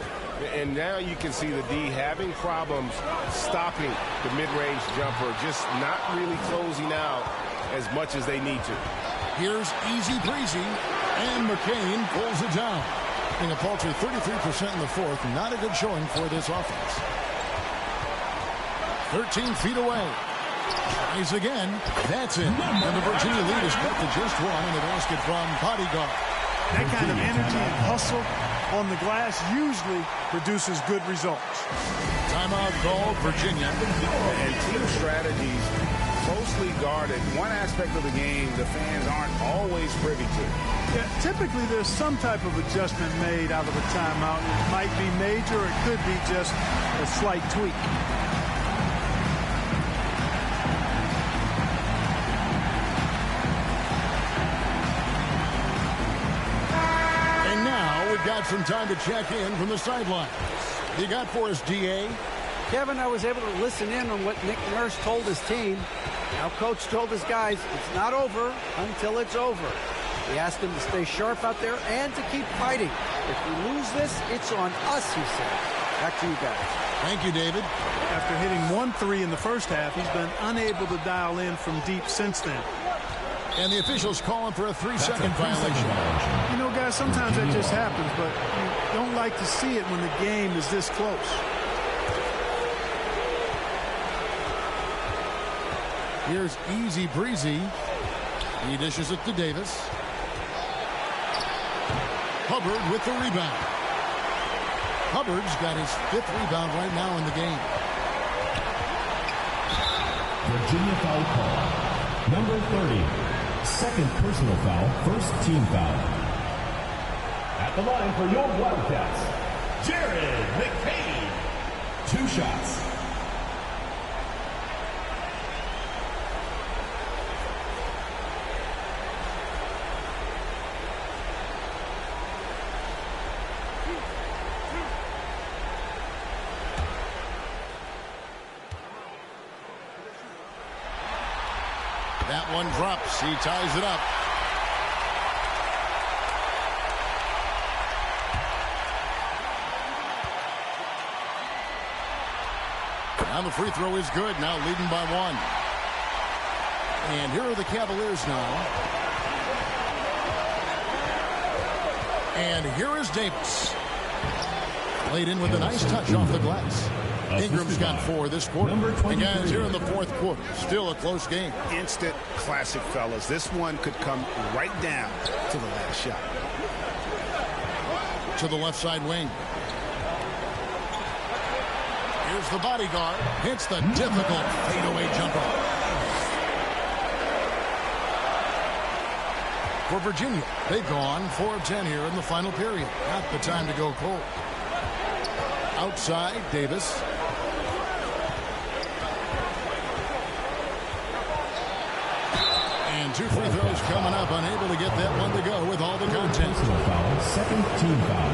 And now you can see the D having problems stopping the mid-range jumper, just not really closing out as much as they need to. Here's Easy Breezy, and McCain pulls it down. In a paltry 33% in the fourth, not a good showing for this offense. 13 feet away. Tries again. That's it. And the Virginia lead is cut to just 1 in the basket from Bodyguard. That kind of energy and hustle on the glass usually produces good results. Timeout called, Virginia. And team strategies closely guarded. One aspect of the game the fans aren't always privy to. Yeah, typically there's some type of adjustment made out of a timeout. It might be major, or it could be just a slight tweak. Got some time to check in from the sideline. You got for us, D.A.? Kevin, I was able to listen in on what Nick Nurse told his team. Now, Coach told his guys it's not over until it's over. He asked them to stay sharp out there and to keep fighting. If we lose this, it's on us, he said. Back to you guys. Thank you, David. After hitting 1-3 in the first half, he's been unable to dial in from deep since then. And the officials calling for a 3-second violation. You know, guys, sometimes that just happens, but you don't like to see it when the game is this close. Here's Easy Breezy. He dishes it to Davis. Hubbard with the rebound. Hubbard's got his 5th rebound right now in the game. Virginia foul call. Number 30. Second personal foul, first team foul. At the line for your Wildcats, Jared McCain. 2 shots. That one drops. He ties it up. And the free throw is good. Now leading by 1. And here are the Cavaliers now. And here is Davis. Laid in with a nice touch off the glass. Ingram's got 4 this quarter. And guys, here in the fourth quarter, still a close game. Instant classic, fellas. This one could come right down to the last shot. To the left side wing. Here's the bodyguard. Hits the difficult fadeaway jumper. For Virginia, they've gone 4 of 10 here in the final period. Not the time to go cold. Outside, Davis. And 2 free throws coming up. Unable to get that one to go with all the content. Second team foul.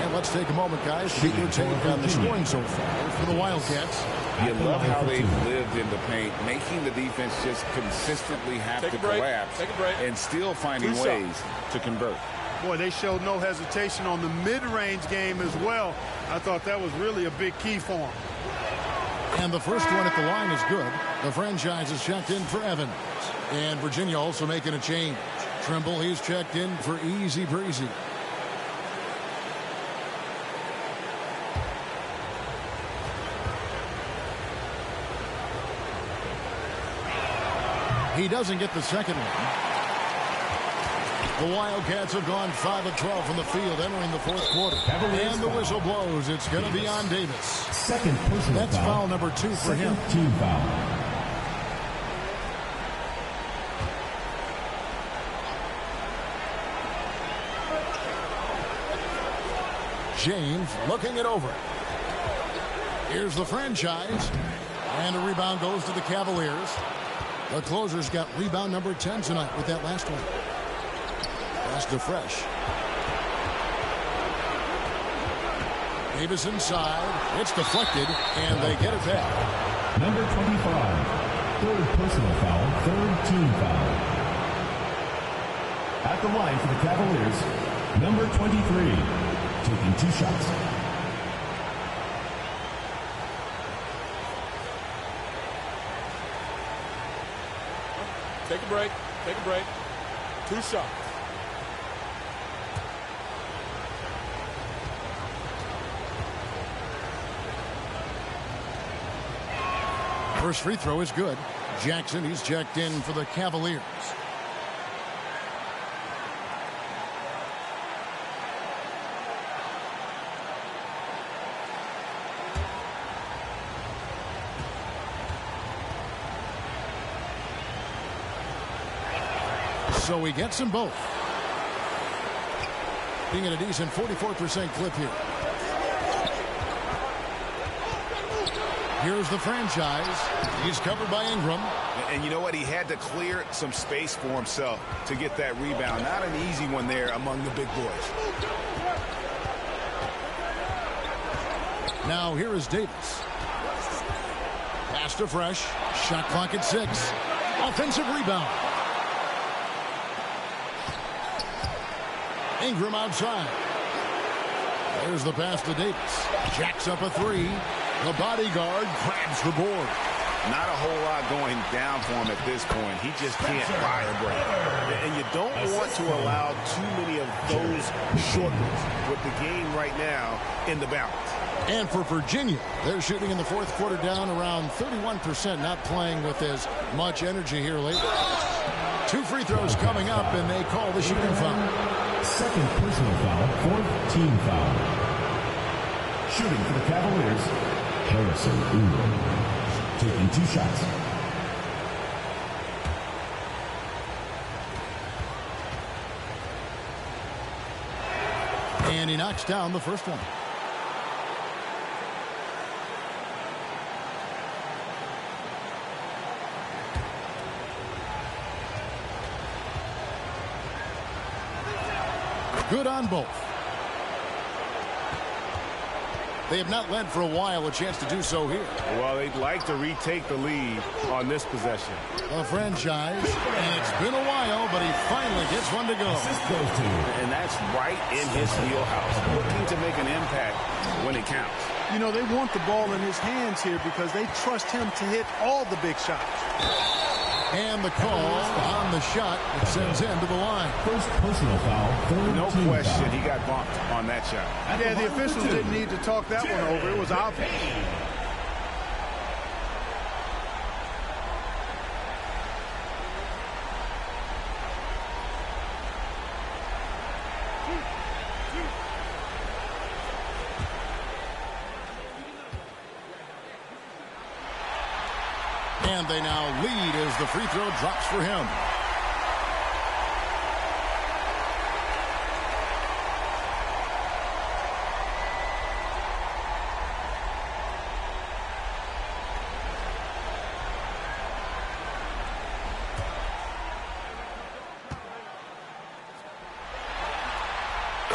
And let's take a moment, guys, to get your take on the scoring so far for the Wildcats. You love how they've lived in the paint, making the defense just consistently have to collapse and still finding ways to convert. Boy, they showed no hesitation on the mid-range game as well. I thought that was really a big key for them. And the first one at the line is good. The franchise is checked in for Evans. And Virginia also making a change. Trimble, he's checked in for Easy Breezy. He doesn't get the second one. The Wildcats have gone 5 of 12 from the field entering the fourth quarter. And the whistle blows. It's going to be on Davis. Second personal That's foul number 2 for him. Team foul. James looking it over. Here's the franchise. And a rebound goes to the Cavaliers. The closer's got rebound number 10 tonight with that last one. Pass to Fresh. Davis inside. It's deflected, and they get it back. Number 25. Third personal foul. Third team foul. At the line for the Cavaliers, number 23. Taking 2 shots. Take a break. Take a break. 2 shots. First free throw is good. Jackson, he's checked in for the Cavaliers. So he gets them both. Being at a decent 44% clip here. Here's the franchise. He's covered by Ingram. And you know what? He had to clear some space for himself to get that rebound. Not an easy one there among the big boys. Now here is Davis. Pass to Fresh. Shot clock at 6. Offensive rebound. Ingram outside. There's the pass to Davis. Jacks up a 3. The bodyguard grabs the board. Not a whole lot going down for him at this point. He just can't buy a break. And you don't want to allow too many of those short ones with the game right now in the balance. And for Virginia, they're shooting in the fourth quarter down around 31%, not playing with as much energy here lately. 2 free throws coming up, and they call the shooting foul. Second personal foul, 4th team foul. Shooting for the Cavaliers, Harrison Ingram. Taking 2 shots. And he knocks down the first one. Good on both. They have not led for a while. A chance to do so here. Well, they'd like to retake the lead on this possession. A franchise, and it's been a while, but he finally gets one to go. And that's right in his wheelhouse, looking to make an impact when it counts. You know, they want the ball in his hands here because they trust him to hit all the big shots. And the call on the shot that sends him to the line. First personal foul. No question he got bumped on that shot. Yeah, the officials didn't need to talk that one over. It was obvious. And they now lead as the free throw drops for him.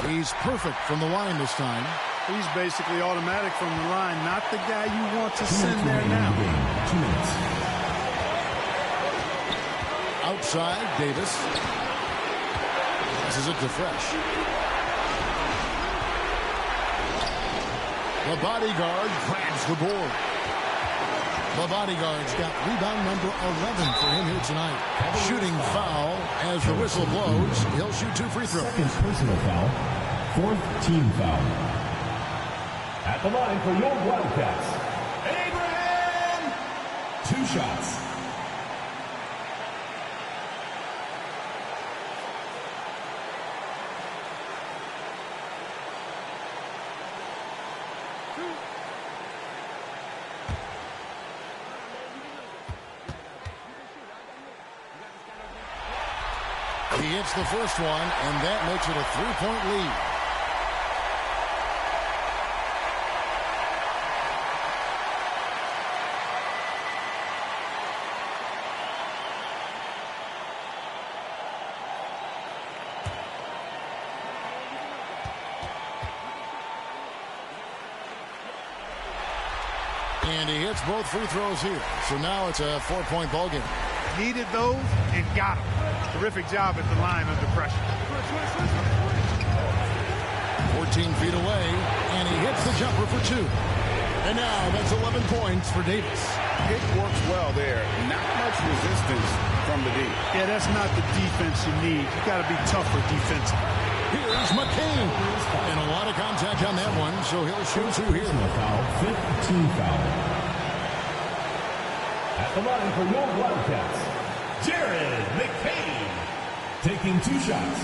He's perfect from the line this time. He's basically automatic from the line, not the guy you want to send there now. 2 minutes. Outside, Davis. This is it to Fresh. The bodyguard grabs the board. The bodyguard's got rebound number 11 for him here tonight. Shooting foul as the whistle blows. He'll shoot 2 free throws. Second personal foul. 4th team foul. At the line for your Wildcats, Abraham! 2 shots. He hits the first one, and that makes it a 3-point lead. And he hits both free throws here. So now it's a 4-point ball game. Needed those and got them. Terrific job at the line under pressure. 14 feet away, and he hits the jumper for 2. And now that's 11 points for Davis. It works well there. Not much resistance from the D. Yeah, that's not the defense you need. You got to be tougher defensively. Here's McCain. And a lot of contact on that one, so he'll shoot 2 here. Foul, 5th team foul. At the line for your Wildcats, Jared McCain, taking 2 shots.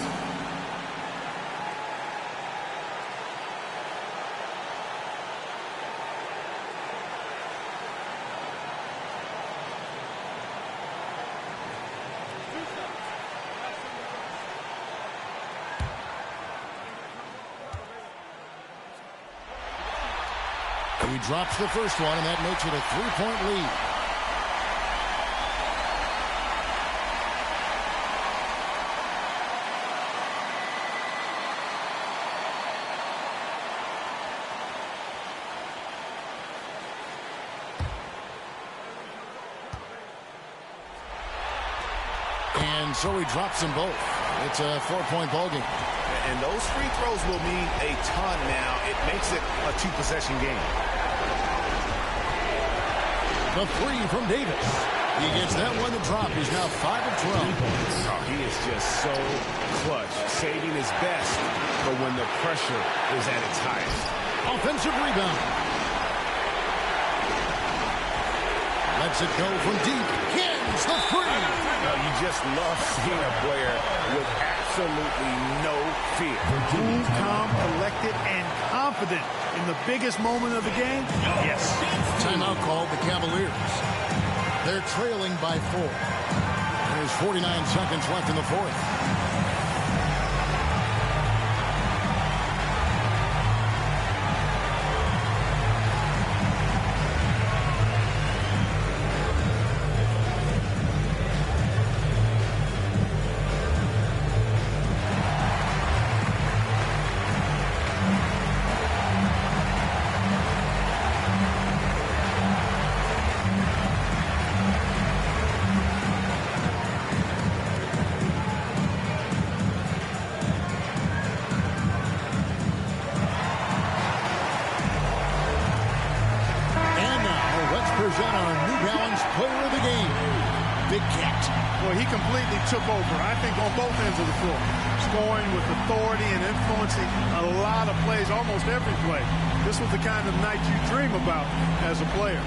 He drops the first one, and that makes it a 3-point lead. And so he drops them both. It's a 4-point ball game. And those free throws will mean a ton now. It makes it a 2-possession game. The 3 from Davis. He gets that one to drop. He's now 5 of 12. Oh, he is just so clutch, saving his best for when the pressure is at its highest. Offensive rebound. Lets it go from deep. Hits the free. You just love seeing a player with absolutely no fear. Cool, calm, collected, and confident in the biggest moment of the game. Yes. Timeout called the Cavaliers. They're trailing by 4. There's 49 seconds left in the 4th. Boy, he completely took over, I think, on both ends of the floor. Scoring with authority and influencing a lot of plays, almost every play. This was the kind of night you dream about as a player.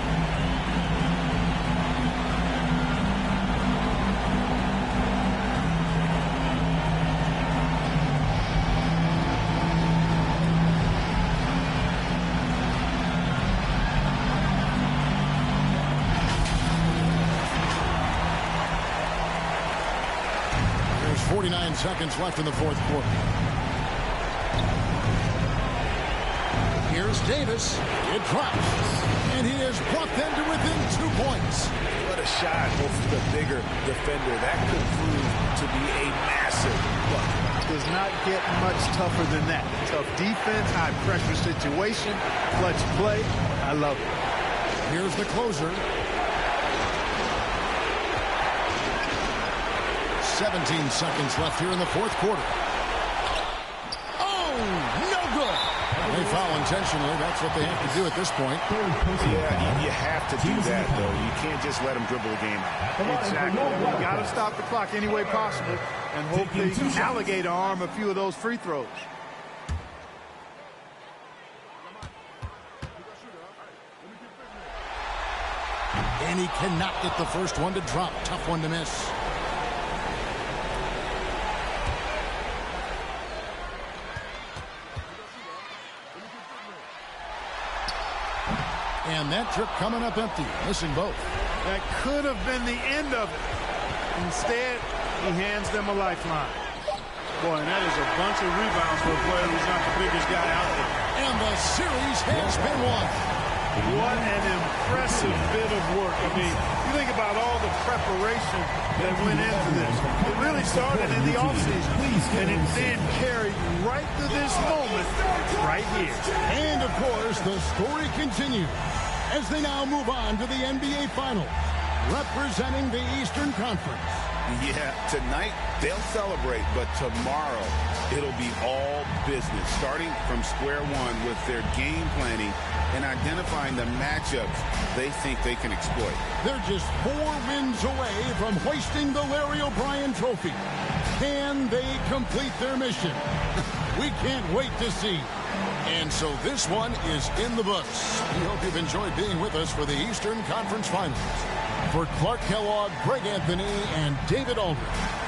There's 49 seconds left in the fourth quarter. Here's Davis. It drops. And he has brought them to within 2 points. What a shot over the bigger defender. That could prove to be a massive bucket. Does not get much tougher than that. Tough defense, high pressure situation, clutch play. I love it. Here's the closer. 17 seconds left here in the fourth quarter. Oh, no good. They foul intentionally. That's what they have to do at this point. Yeah, you have to do that, though. You can't just let them dribble the game out. Exactly. You got to stop the clock any way possible and hope they alligator arm a few of those free throws. And he cannot get the first one to drop. Tough one to miss. And that trip coming up empty, missing both. That could have been the end of it. Instead, he hands them a lifeline. Boy, and that is a bunch of rebounds for a player who's not the biggest guy out there. And the series has been won. What an impressive bit of work. I mean, you think about all the preparation that went into this. It really started in the offseason, and it then carried right to this moment right here. And, of course, the story continues as they now move on to the NBA Finals, representing the Eastern Conference. Yeah, tonight they'll celebrate, but tomorrow it'll be all business, starting from square one with their game planning and identifying the matchups they think they can exploit. They're just 4 wins away from hoisting the Larry O'Brien Trophy. Can they complete their mission? We can't wait to see. And so this one is in the books. We hope you've enjoyed being with us for the Eastern Conference Finals. For Clark Kellogg, Greg Anthony, and David Aldridge,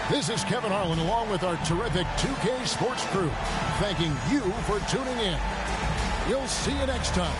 this is Kevin Harlan along with our terrific 2K Sports crew, thanking you for tuning in. We'll see you next time